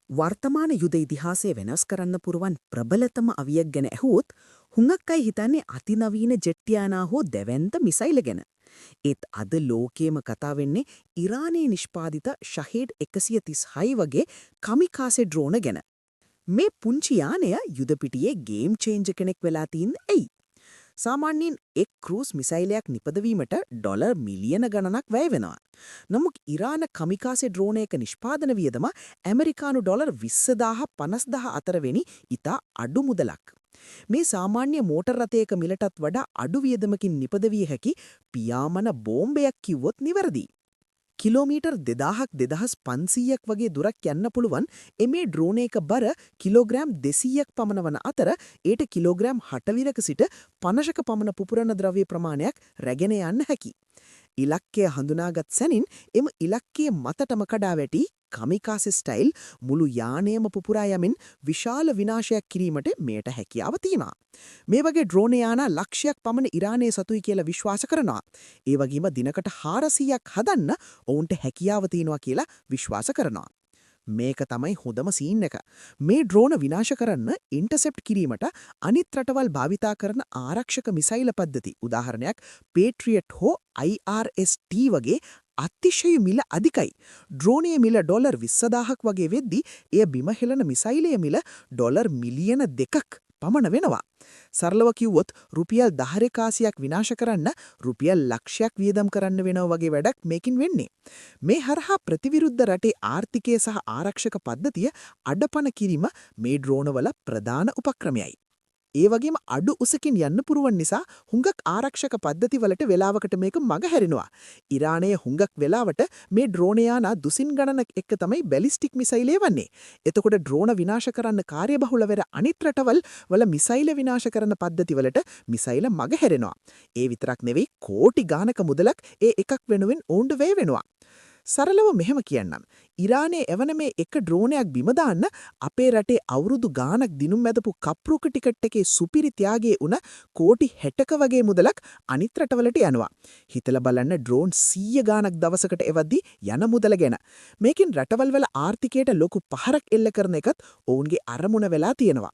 වර්තමාන යුද ඉතිහාසය වෙනස් කරන්න පුරුවන් ප්‍රබලතම අවියක් ගැන ඇහුවොත් හුඟක් අය හිතන්නේ අතිනවීන ජෙට්ටියානා හෝ දැවැන්ත මිසයිල ගැන. ඒත් අද ලෝකේම කතා වෙන්නේ ඉරානයේ නිෂ්පාදිත ශහීඩ් 136 වගේ කමිකාසේ ඩ්‍රෝන ගැන. මේ පුංචි යානය යුද පිටියේ ගේම් චේන්ජර් කෙනෙක් වෙලා තින්නේ ඇයි? සාමාන්‍යයෙන් එක් ක්‍රූස් මිසයිලයක් නිපදවීමට ඩොලර් මිලියන ගණනක් වැය වෙනවා. නමුත් ඉරාන කමිකාසේ ඩ්‍රෝන එක නිෂ්පාදන වියදම ඇමරිකානු ඩොලර් 20,000 50,000 අතරවෙනි ඉතා අඩු මුදලක්. මේ සාමාන්‍ය මෝටර් රථයක මිලටත් වඩා අඩු වියදමකින් නිපදවිය හැකි පියාඹන බෝම්බයක් කිව්වොත් නිවැරදි. කිලෝමීටර් 2,500ක් වගේ දුරක් යන්න පුළුවන් එමේ ඩ්‍රෝන එක බර කිලෝග්‍රෑම් 200ක් පමණ වන අතර ඒට කිලෝග්‍රෑම් 60ක සිට 50ක පමණ පුපුරන ද්‍රව්‍ය ප්‍රමාණයක් රැගෙන යන්න හැකි. ඉලක්කය හඳුනාගත් සැනින් එම ඉලක්කයේ මතටම කඩා වැටි කමිකාසේ ස්ටයිල් මුළු යානයම පුපුරා යමින් විශාල විනාශයක් කිරීමට මෙයට හැකියාව තියෙනවා. මේ වගේ ඩ්‍රෝන යාන ලක්ෂයක් පමණ ඉරානයේ සතුයි කියලා විශ්වාස කරනවා. ඒ වගේම දිනකට 400ක් හදන්න ඔවුන්ට හැකියාව තියෙනවා කියලා විශ්වාස කරනවා. මේක තමයි හොඳම සීන් එක. මේ ඩ්‍රෝන විනාශ කරන්න ඉන්ටර්සෙප්ට් කිරීමට අනිත් රටවල් භාවිතා කරන ආරක්ෂක මිසයිල පද්ධති උදාහරණයක් පේට්‍රියට් හෝ IRST වගේ අතිශය මිල අධිකයි. ඩ්‍රෝනයේ මිල ඩොලර් 20,000ක් වගේ වෙද්දී එය බිම හෙළන මිසයිලයේ මිල ඩොලර් මිලියන 2ක් පමණ වෙනවා. සරලව කිව්වොත් රුපියල් 10 කාසියක් විනාශ කරන්න රුපියල් ලක්ෂයක් වියදම් කරන්න වෙනවා වගේ වැඩක් මේකින් වෙන්නේ. මේ හරහා ප්‍රතිවිරුද්ධ රටේ ආර්ථිකය සහ ආරක්ෂක පද්ධතිය අඩපණ කිරීම මේ ඩ්‍රෝනවල ප්‍රධාන උපක්‍රමයයි. ඒ වගේම අඩු උසකින් යන්න පුරුවන් නිසා හුඟක් ආරක්ෂක පද්ධතිවලට වෙලාවකට මේක මගහැරෙනවා. ඉරානයේ හුඟක් වෙලාවට මේ ඩ්‍රෝන යානා දුසින් ගණනක් එක්ක තමයි බැලිස්ටික් මිසයිල් එවන්නේ. එතකොට ඩ්‍රෝන විනාශ කරන්න කාර්යබහුල වෙර අනිත් රටවල් වල මිසයිල විනාශ කරන පද්ධතිවලට මිසයිල මගහැරෙනවා. ඒ විතරක් නෙවෙයි කෝටි ගානක මුදලක් ඒ එකක් වෙනුවෙන් ඕන්ඩ වැය වෙනවා. සරලව මෙහෙම කියන්නම්. ඉරානයේ එවන මේ එක ඩ්‍රෝනයක් බිම දාන්න අපේ රටේ අවුරුදු ගාණක් දිනුම් මැදපු කප්රුක ටිකට් එකේ සුපිරි ත්‍යාගයේ උන කෝටි 60ක වගේ මුදලක් අනිත් රටවලට යනවා. හිතලා බලන්න ඩ්‍රෝන් 100 ගාණක් දවසකට එවද්දි යන මුදල ගැන. මේකෙන් රටවල් වල ආර්ථිකයට ලොකු පහරක් එල්ල කරන එකත් ඔවුන්ගේ අරමුණ වෙලා තියෙනවා.